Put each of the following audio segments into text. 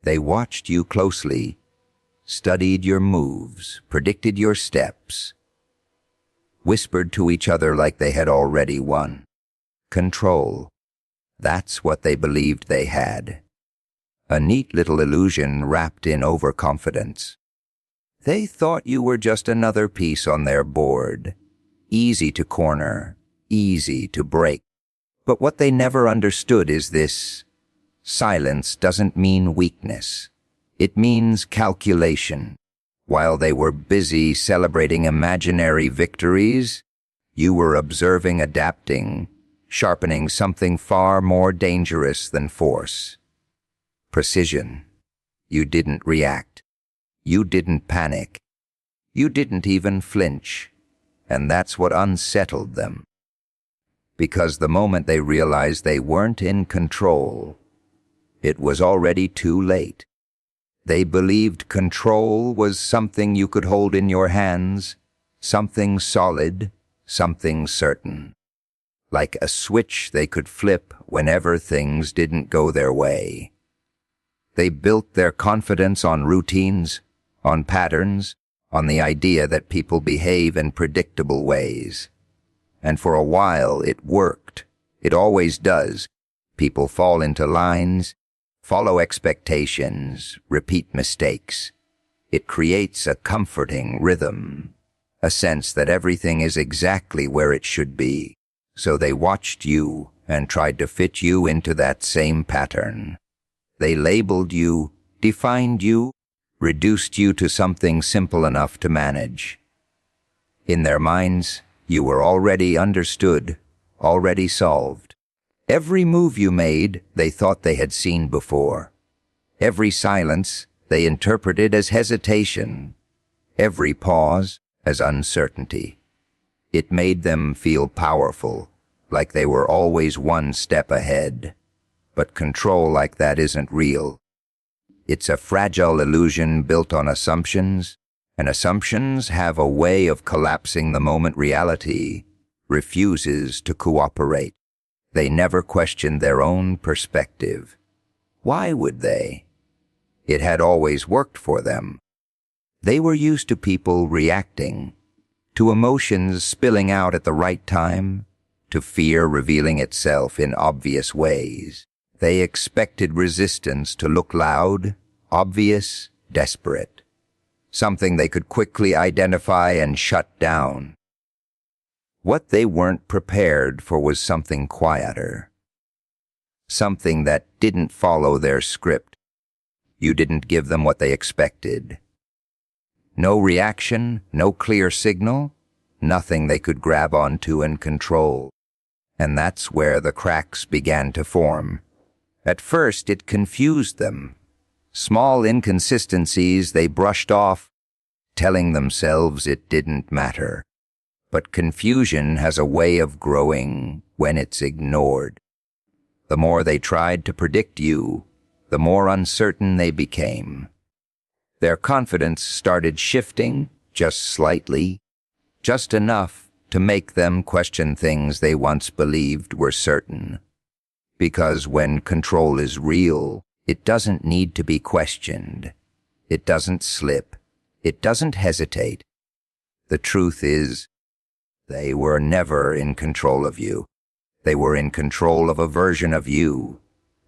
They watched you closely, studied your moves, predicted your steps, whispered to each other like they had already won. Control. That's what they believed they had. A neat little illusion wrapped in overconfidence. They thought you were just another piece on their board, easy to corner, easy to break. But what they never understood is this: silence doesn't mean weakness. It means calculation. While they were busy celebrating imaginary victories, you were observing, adapting, sharpening something far more dangerous than force. Precision. You didn't react. You didn't panic. You didn't even flinch. And that's what unsettled them. Because the moment they realized they weren't in control, it was already too late. They believed control was something you could hold in your hands, something solid, something certain. Like a switch they could flip whenever things didn't go their way. They built their confidence on routines, on patterns, on the idea that people behave in predictable ways. And for a while it worked. It always does. People fall into lines, follow expectations, repeat mistakes. It creates a comforting rhythm, a sense that everything is exactly where it should be. So they watched you and tried to fit you into that same pattern. They labeled you, defined you, reduced you to something simple enough to manage. In their minds, you were already understood, already solved. Every move you made, they thought they had seen before. Every silence, they interpreted as hesitation. Every pause, as uncertainty. It made them feel powerful, like they were always one step ahead. But control like that isn't real. It's a fragile illusion built on assumptions, and assumptions have a way of collapsing the moment reality refuses to cooperate. They never questioned their own perspective. Why would they? It had always worked for them. They were used to people reacting, to emotions spilling out at the right time, to fear revealing itself in obvious ways. They expected resistance to look loud, obvious, desperate. Something they could quickly identify and shut down. What they weren't prepared for was something quieter. Something that didn't follow their script. You didn't give them what they expected. No reaction, no clear signal, nothing they could grab onto and control. And that's where the cracks began to form. At first, it confused them. Small inconsistencies they brushed off, telling themselves it didn't matter. But confusion has a way of growing when it's ignored. The more they tried to predict you, the more uncertain they became. Their confidence started shifting, just slightly, just enough to make them question things they once believed were certain. Because when control is real, it doesn't need to be questioned. It doesn't slip. It doesn't hesitate. The truth is, they were never in control of you. They were in control of a version of you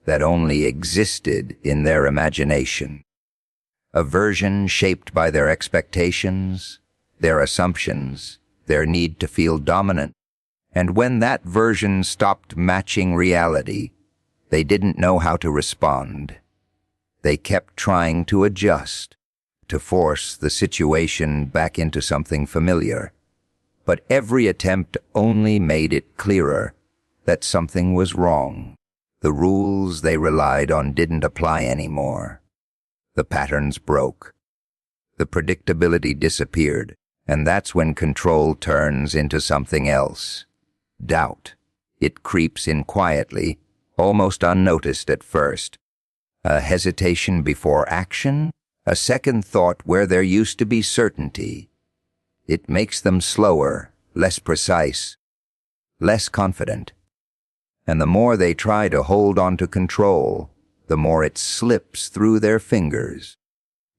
that only existed in their imagination. A version shaped by their expectations, their assumptions, their need to feel dominant. And when that version stopped matching reality, they didn't know how to respond. They kept trying to adjust, to force the situation back into something familiar. But every attempt only made it clearer that something was wrong. The rules they relied on didn't apply anymore. The patterns broke. The predictability disappeared, and that's when control turns into something else. Doubt. It creeps in quietly, almost unnoticed at first. A hesitation before action, a second thought where there used to be certainty. It makes them slower, less precise, less confident. And the more they try to hold on to control, the more it slips through their fingers,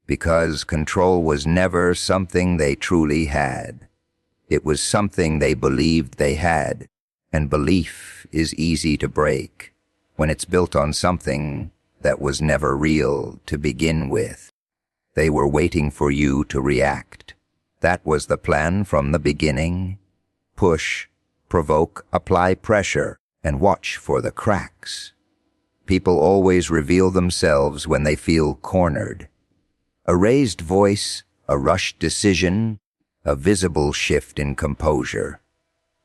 because control was never something they truly had. It was something they believed they had, and belief is easy to break when it's built on something that was never real to begin with. They were waiting for you to react. That was the plan from the beginning. Push, provoke, apply pressure, and watch for the cracks. People always reveal themselves when they feel cornered. A raised voice, a rushed decision, a visible shift in composure.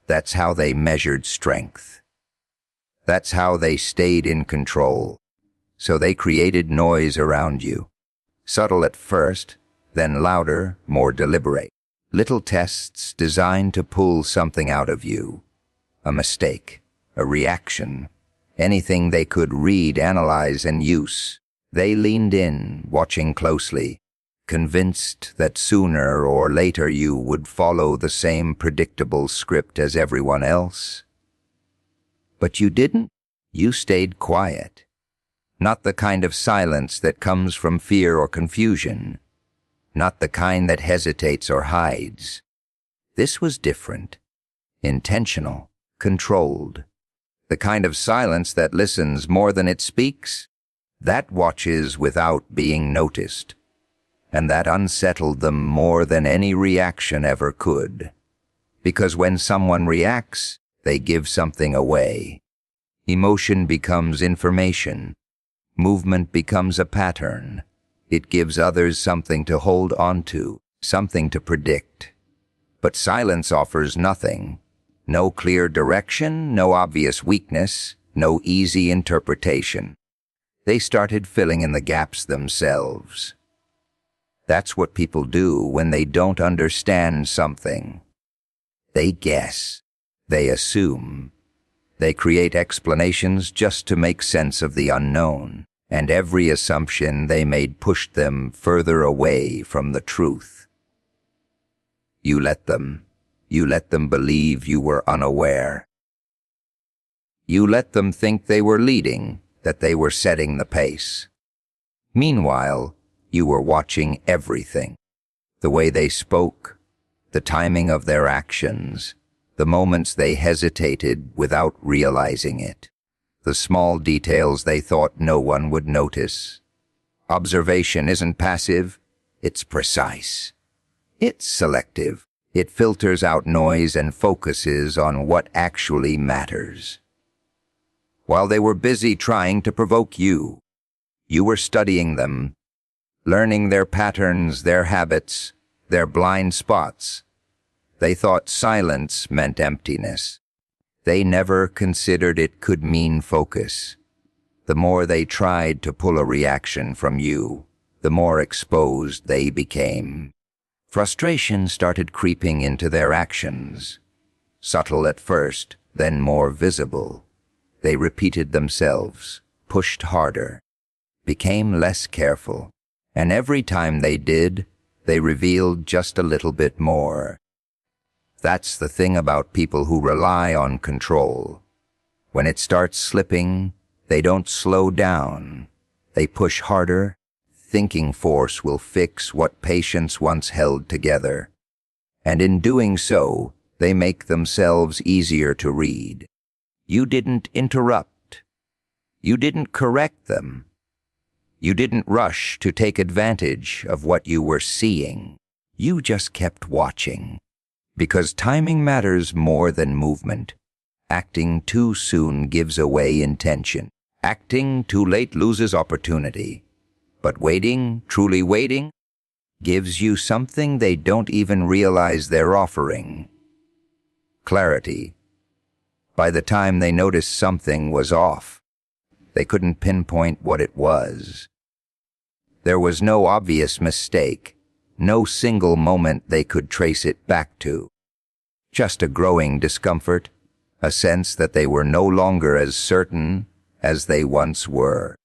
That's how they measured strength. That's how they stayed in control. So they created noise around you. Subtle at first, then louder, more deliberate. Little tests designed to pull something out of you. A mistake, a reaction, anything they could read, analyze, and use. They leaned in, watching closely, convinced that sooner or later you would follow the same predictable script as everyone else. But you didn't. You stayed quiet. Not the kind of silence that comes from fear or confusion. Not the kind that hesitates or hides. This was different. Intentional. Controlled. The kind of silence that listens more than it speaks. That watches without being noticed. And that unsettled them more than any reaction ever could. Because when someone reacts, they give something away. Emotion becomes information. Movement becomes a pattern. It gives others something to hold on to, something to predict. But silence offers nothing. No clear direction, no obvious weakness, no easy interpretation. They started filling in the gaps themselves. That's what people do when they don't understand something. They guess. They assume. They create explanations just to make sense of the unknown, and every assumption they made pushed them further away from the truth. You let them believe you were unaware. You let them think they were leading, that they were setting the pace. Meanwhile, you were watching everything. The way they spoke, the timing of their actions, the moments they hesitated without realizing it, the small details they thought no one would notice. Observation isn't passive, it's precise. It's selective. It filters out noise and focuses on what actually matters. While they were busy trying to provoke you, you were studying them, learning their patterns, their habits, their blind spots. They thought silence meant emptiness. They never considered it could mean focus. The more they tried to pull a reaction from you, the more exposed they became. Frustration started creeping into their actions. Subtle at first, then more visible. They repeated themselves, pushed harder, became less careful. And every time they did, they revealed just a little bit more. That's the thing about people who rely on control. When it starts slipping, they don't slow down. They push harder. Thinking force will fix what patience once held together. And in doing so, they make themselves easier to read. You didn't interrupt. You didn't correct them. You didn't rush to take advantage of what you were seeing. You just kept watching. Because timing matters more than movement. Acting too soon gives away intention. Acting too late loses opportunity. But waiting, truly waiting, gives you something they don't even realize they're offering. Clarity. By the time they noticed something was off, they couldn't pinpoint what it was. There was no obvious mistake, no single moment they could trace it back to. Just a growing discomfort, a sense that they were no longer as certain as they once were.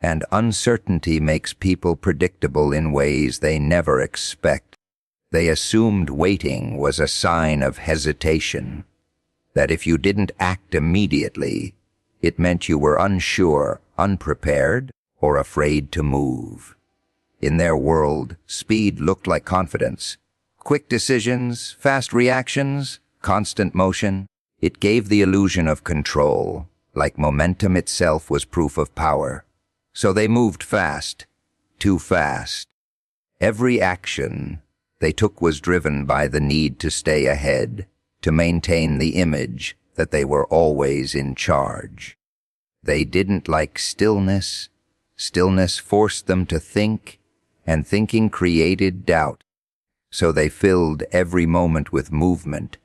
And uncertainty makes people predictable in ways they never expect. They assumed waiting was a sign of hesitation, that if you didn't act immediately, It meant you were unsure, unprepared, or afraid to move. In their world, speed looked like confidence. Quick decisions, fast reactions, constant motion. It gave the illusion of control, like momentum itself was proof of power. So they moved fast, too fast. Every action they took was driven by the need to stay ahead, to maintain the image that they were always in charge. They didn't like stillness. Stillness forced them to think, and thinking created doubt. So they filled every moment with movement,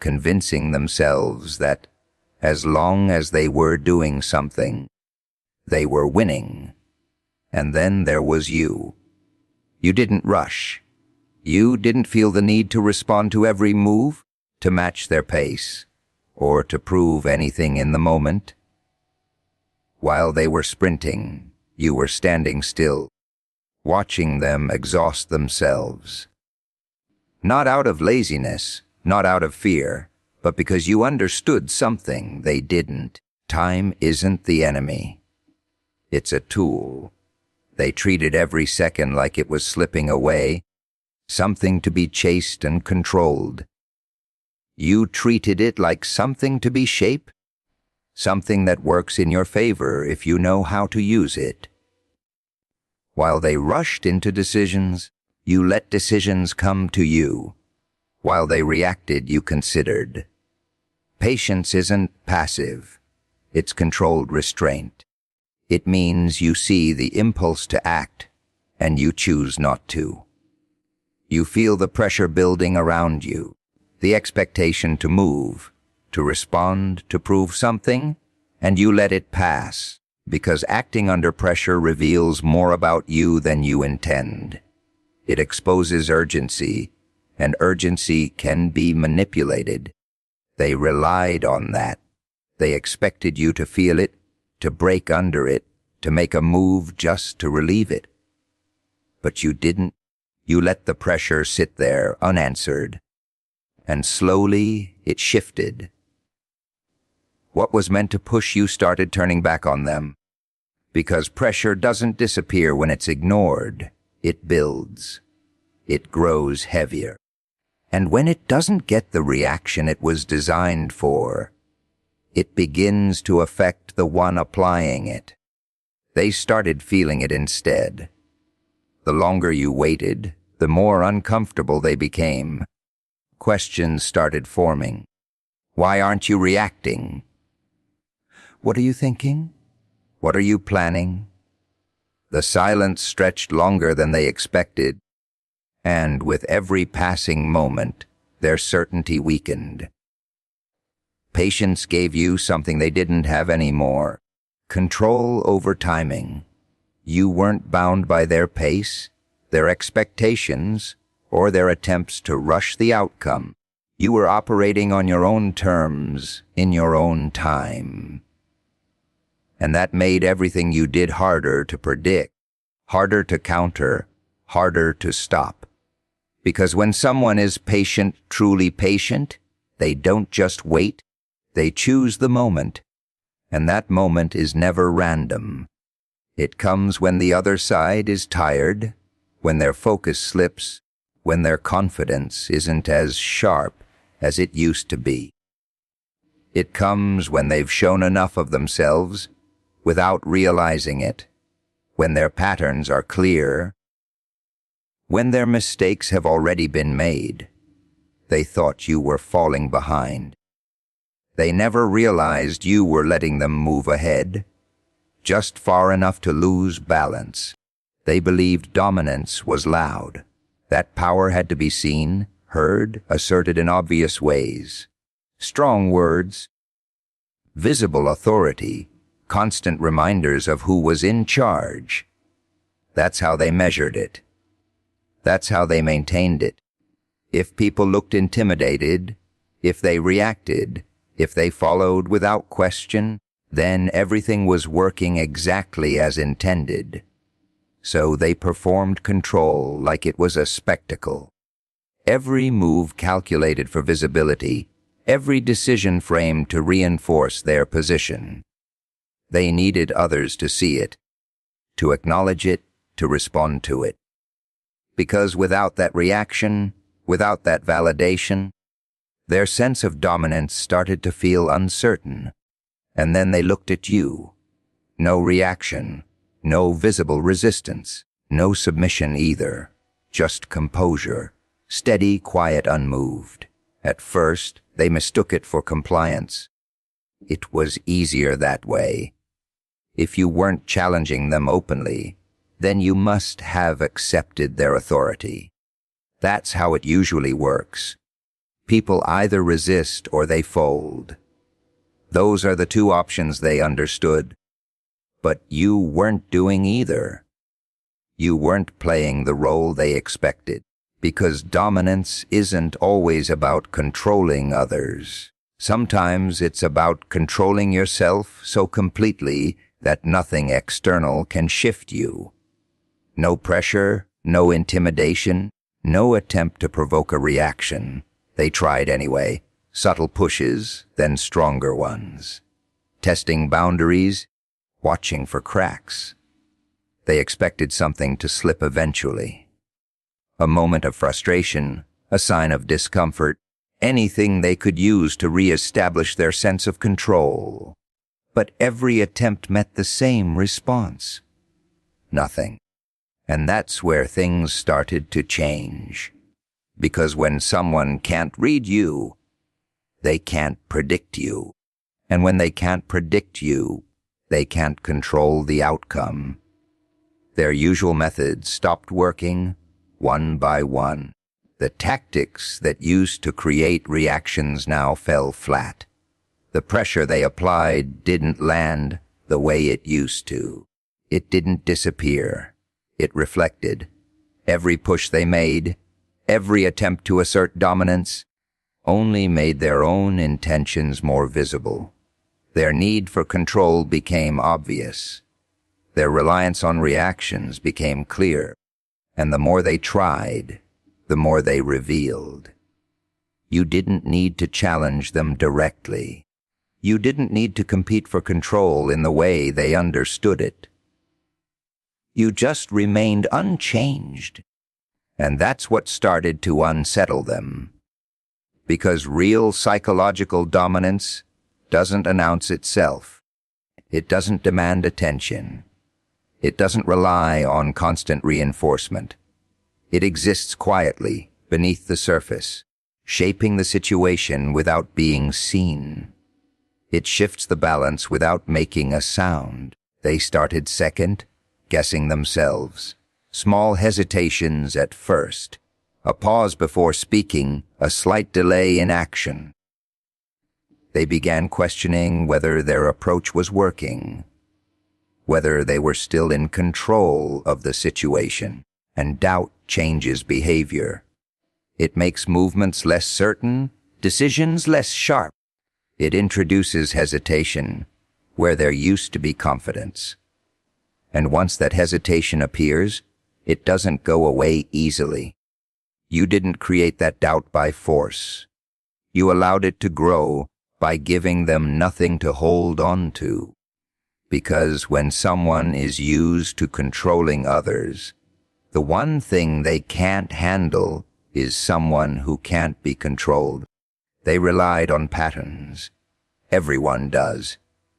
convincing themselves that as long as they were doing something, they were winning. And then there was you. You didn't rush. You didn't feel the need to respond to every move, to match their pace, or to prove anything in the moment. While they were sprinting, you were standing still, watching them exhaust themselves. Not out of laziness, not out of fear, but because you understood something they didn't. Time isn't the enemy. It's a tool. They treated every second like it was slipping away, something to be chased and controlled. You treated it like something to be shaped, something that works in your favor if you know how to use it. While they rushed into decisions, you let decisions come to you. While they reacted, you considered. Patience isn't passive. It's controlled restraint. It means you see the impulse to act, and you choose not to. You feel the pressure building around you, the expectation to move, to respond, to prove something, and you let it pass, because acting under pressure reveals more about you than you intend. It exposes urgency, and urgency can be manipulated. They relied on that. They expected you to feel it, to break under it, to make a move just to relieve it. But you didn't. You let the pressure sit there unanswered. And slowly it shifted. What was meant to push you started turning back on them. Because pressure doesn't disappear when it's ignored. It builds. It grows heavier. And when it doesn't get the reaction it was designed for, it begins to affect the one applying it. They started feeling it instead. The longer you waited, the more uncomfortable they became. Questions started forming. Why aren't you reacting? What are you thinking? What are you planning? The silence stretched longer than they expected, and with every passing moment, their certainty weakened. Patience gave you something they didn't have anymore: control over timing. You weren't bound by their pace, their expectations, or their attempts to rush the outcome. You were operating on your own terms, in your own time. And that made everything you did harder to predict, harder to counter, harder to stop. Because when someone is patient, truly patient, they don't just wait, they choose the moment. And that moment is never random. It comes when the other side is tired, when their focus slips, when their confidence isn't as sharp as it used to be. It comes when they've shown enough of themselves without realizing it, when their patterns are clear, when their mistakes have already been made. They thought you were falling behind. They never realized you were letting them move ahead, just far enough to lose balance. They believed dominance was loud. That power had to be seen, heard, asserted in obvious ways. Strong words, visible authority, constant reminders of who was in charge. That's how they measured it. That's how they maintained it. If people looked intimidated, if they reacted, if they followed without question, then everything was working exactly as intended. So they performed control like it was a spectacle. Every move calculated for visibility, every decision framed to reinforce their position. They needed others to see it, to acknowledge it, to respond to it. Because without that reaction, without that validation, their sense of dominance started to feel uncertain. And then they looked at you. No reaction, no visible resistance, no submission either, just composure, steady, quiet, unmoved. At first, they mistook it for compliance. It was easier that way. If you weren't challenging them openly, then you must have accepted their authority. That's how it usually works. People either resist or they fold. Those are the two options they understood. But you weren't doing either. You weren't playing the role they expected, because dominance isn't always about controlling others. Sometimes it's about controlling yourself so completely that nothing external can shift you. No pressure, no intimidation, no attempt to provoke a reaction. They tried anyway. Subtle pushes, then stronger ones. Testing boundaries, watching for cracks. They expected something to slip eventually. A moment of frustration, a sign of discomfort, anything they could use to re-establish their sense of control. But every attempt met the same response. Nothing. And that's where things started to change. Because when someone can't read you, they can't predict you. And when they can't predict you, they can't control the outcome. Their usual methods stopped working, one by one. The tactics that used to create reactions now fell flat. The pressure they applied didn't land the way it used to. It didn't disappear. It reflected. Every push they made, every attempt to assert dominance, only made their own intentions more visible. Their need for control became obvious. Their reliance on reactions became clear. And the more they tried, the more they revealed. You didn't need to challenge them directly. You didn't need to compete for control in the way they understood it. You just remained unchanged. And that's what started to unsettle them. Because real psychological dominance doesn't announce itself. It doesn't demand attention. It doesn't rely on constant reinforcement. It exists quietly beneath the surface, shaping the situation without being seen. It shifts the balance without making a sound. They started second, guessing themselves. Small hesitations at first, a pause before speaking, a slight delay in action. They began questioning whether their approach was working, whether they were still in control of the situation, and doubt changes behavior. It makes movements less certain, decisions less sharp. It introduces hesitation where there used to be confidence. And once that hesitation appears, it doesn't go away easily. You didn't create that doubt by force. You allowed it to grow by giving them nothing to hold on to. Because when someone is used to controlling others, the one thing they can't handle is someone who can't be controlled. They relied on patterns. Everyone does.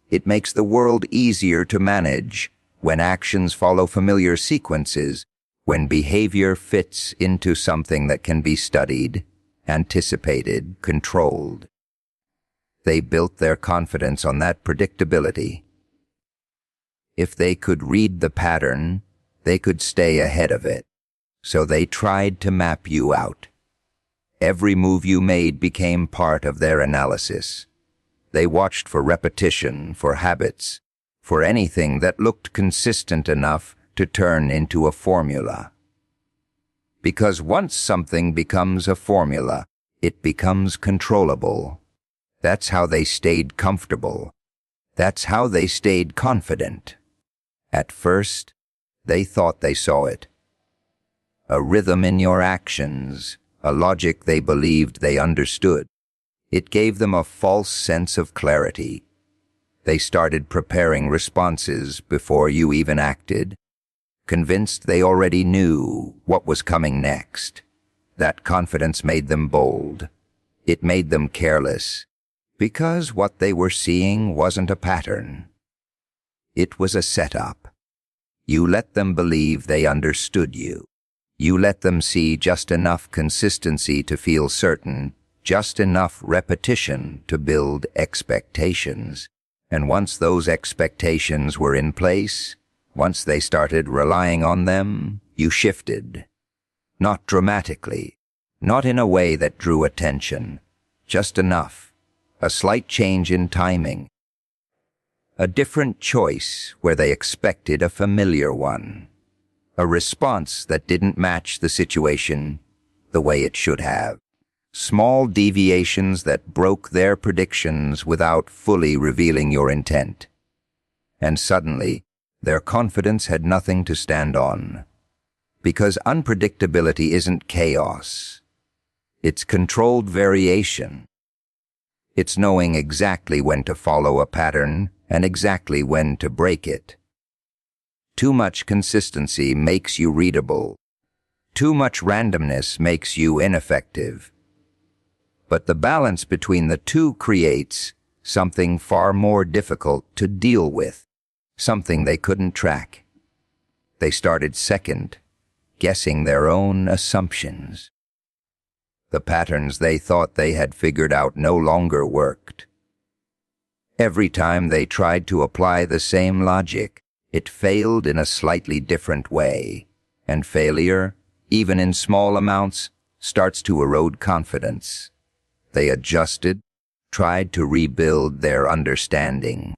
It makes the world easier to manage when actions follow familiar sequences, when behavior fits into something that can be studied, anticipated, controlled. They built their confidence on that predictability. If they could read the pattern, they could stay ahead of it. So they tried to map you out. Every move you made became part of their analysis. They watched for repetition, for habits, for anything that looked consistent enough to turn into a formula. Because once something becomes a formula, it becomes controllable. That's how they stayed comfortable. That's how they stayed confident. At first, they thought they saw it. A rhythm in your actions, a logic they believed they understood. It gave them a false sense of clarity. They started preparing responses before you even acted, convinced they already knew what was coming next. That confidence made them bold. It made them careless, because what they were seeing wasn't a pattern. It was a setup. You let them believe they understood you. You let them see just enough consistency to feel certain, just enough repetition to build expectations. And once those expectations were in place, once they started relying on them, you shifted. Not dramatically, not in a way that drew attention, just enough, a slight change in timing. A different choice where they expected a familiar one. A response that didn't match the situation the way it should have. Small deviations that broke their predictions without fully revealing your intent. And suddenly, their confidence had nothing to stand on. Because unpredictability isn't chaos. It's controlled variation. It's knowing exactly when to follow a pattern and exactly when to break it. Too much consistency makes you readable. Too much randomness makes you ineffective. But the balance between the two creates something far more difficult to deal with, something they couldn't track. They started second, guessing their own assumptions. The patterns they thought they had figured out no longer worked. Every time they tried to apply the same logic, it failed in a slightly different way, and failure, even in small amounts, starts to erode confidence. They adjusted, tried to rebuild their understanding,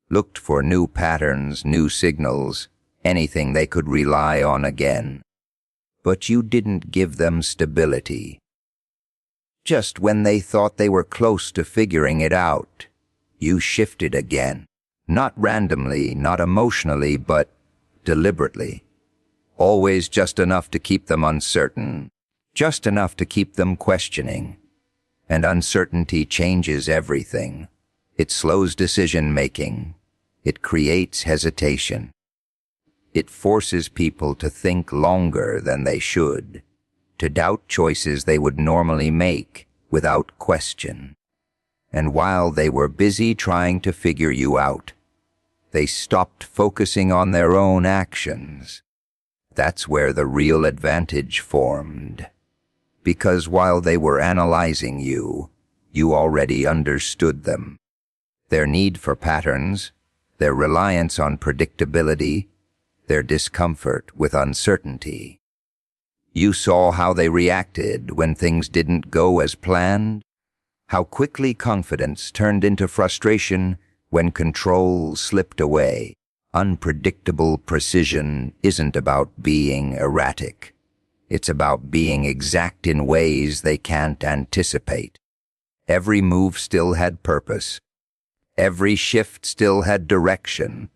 looked for new patterns, new signals, anything they could rely on again. But you didn't give them stability. Just when they thought they were close to figuring it out, you shifted again. Not randomly, not emotionally, but deliberately. Always just enough to keep them uncertain, just enough to keep them questioning. And uncertainty changes everything. It slows decision-making. It creates hesitation. It forces people to think longer than they should, to doubt choices they would normally make without question. And while they were busy trying to figure you out, they stopped focusing on their own actions. That's where the real advantage formed. Because while they were analyzing you, you already understood them. Their need for patterns, their reliance on predictability, their discomfort with uncertainty. You saw how they reacted when things didn't go as planned, how quickly confidence turned into frustration when control slipped away. Unpredictable precision isn't about being erratic. It's about being exact in ways they can't anticipate. Every move still had purpose. Every shift still had direction.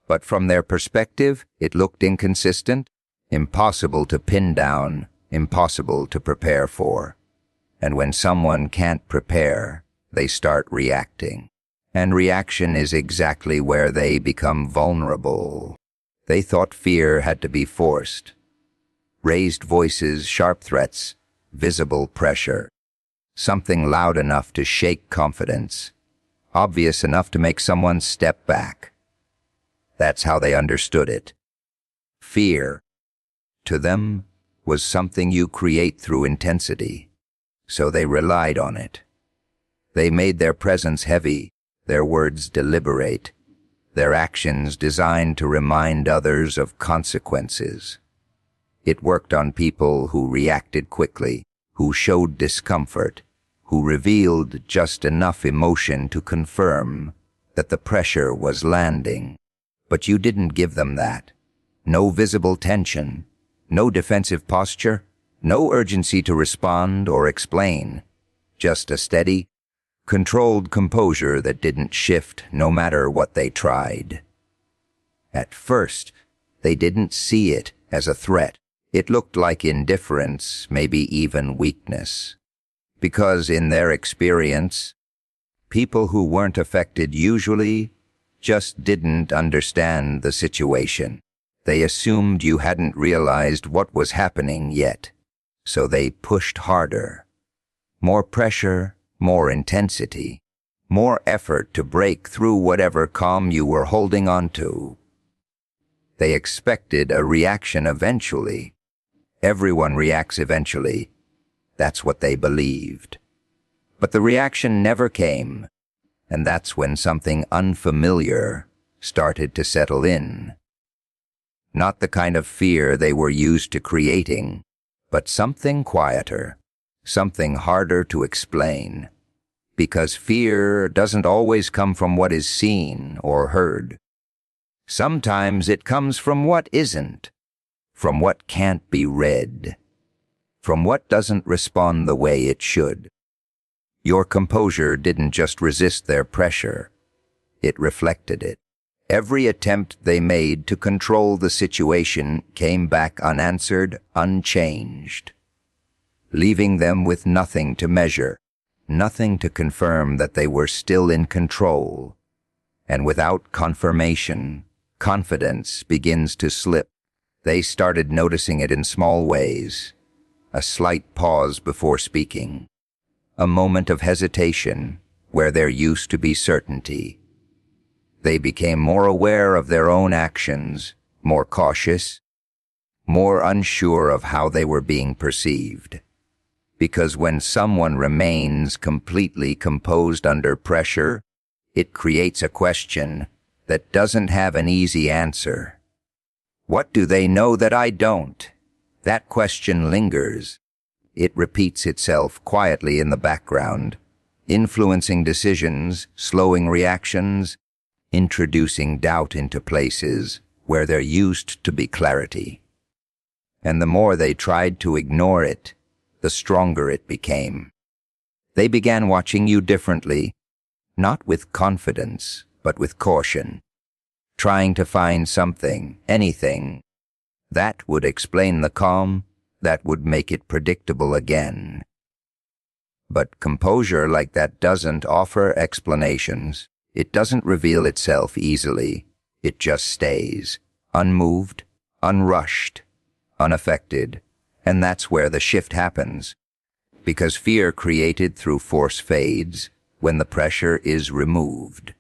But from their perspective, it looked inconsistent, impossible to pin down, impossible to prepare for. And when someone can't prepare, they start reacting. And reaction is exactly where they become vulnerable. They thought fear had to be forced. Raised voices, sharp threats, visible pressure. Something loud enough to shake confidence. Obvious enough to make someone step back. That's how they understood it. Fear, to them, was something you create through intensity. So they relied on it. They made their presence heavy, their words deliberate, their actions designed to remind others of consequences. It worked on people who reacted quickly, who showed discomfort, who revealed just enough emotion to confirm that the pressure was landing. But you didn't give them that. No visible tension, no defensive posture, no urgency to respond or explain. Just a steady, controlled composure that didn't shift no matter what they tried. At first, they didn't see it as a threat. It looked like indifference, maybe even weakness. Because in their experience, People who weren't affected usually just didn't understand the situation. They assumed you hadn't realized what was happening yet, so they pushed harder. More pressure, more intensity, more effort to break through whatever calm you were holding on to. They expected a reaction eventually. Everyone reacts eventually. That's what they believed. But the reaction never came, and that's when something unfamiliar started to settle in. Not the kind of fear they were used to creating, but something quieter, something harder to explain. Because fear doesn't always come from what is seen or heard. Sometimes it comes from what isn't, from what can't be read, from what doesn't respond the way it should. Your composure didn't just resist their pressure, it reflected it. Every attempt they made to control the situation came back unanswered, unchanged, leaving them with nothing to measure, nothing to confirm that they were still in control. And without confirmation, confidence begins to slip. They started noticing it in small ways. A slight pause before speaking. A moment of hesitation where there used to be certainty. They became more aware of their own actions, more cautious, more unsure of how they were being perceived. Because when someone remains completely composed under pressure, it creates a question that doesn't have an easy answer. What do they know that I don't? That question lingers. It repeats itself quietly in the background, influencing decisions, slowing reactions, introducing doubt into places where there used to be clarity. And the more they tried to ignore it, the stronger it became. They began watching you differently, not with confidence, but with caution, trying to find something, anything, that would explain the calm, that would make it predictable again. But composure like that doesn't offer explanations. It doesn't reveal itself easily. It just stays, unmoved, unrushed, unaffected. And that's where the shift happens. Because fear created through force fades when the pressure is removed.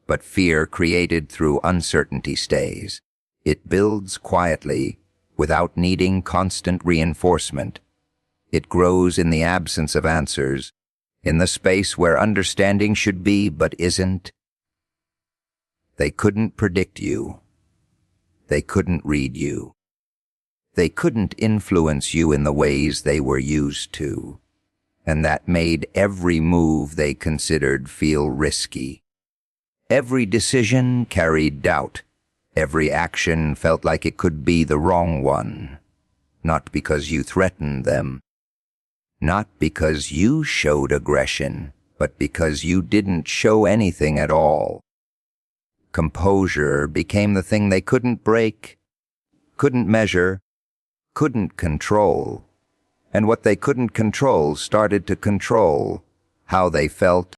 But fear created through uncertainty stays. It builds quietly, without needing constant reinforcement. It grows in the absence of answers, in the space where understanding should be but isn't. They couldn't predict you. They couldn't read you. They couldn't influence you in the ways they were used to, and that made every move they considered feel risky. Every decision carried doubt. Every action felt like it could be the wrong one, not because you threatened them, not because you showed aggression, but because you didn't show anything at all. Composure became the thing they couldn't break, couldn't measure, couldn't control, and what they couldn't control started to control how they felt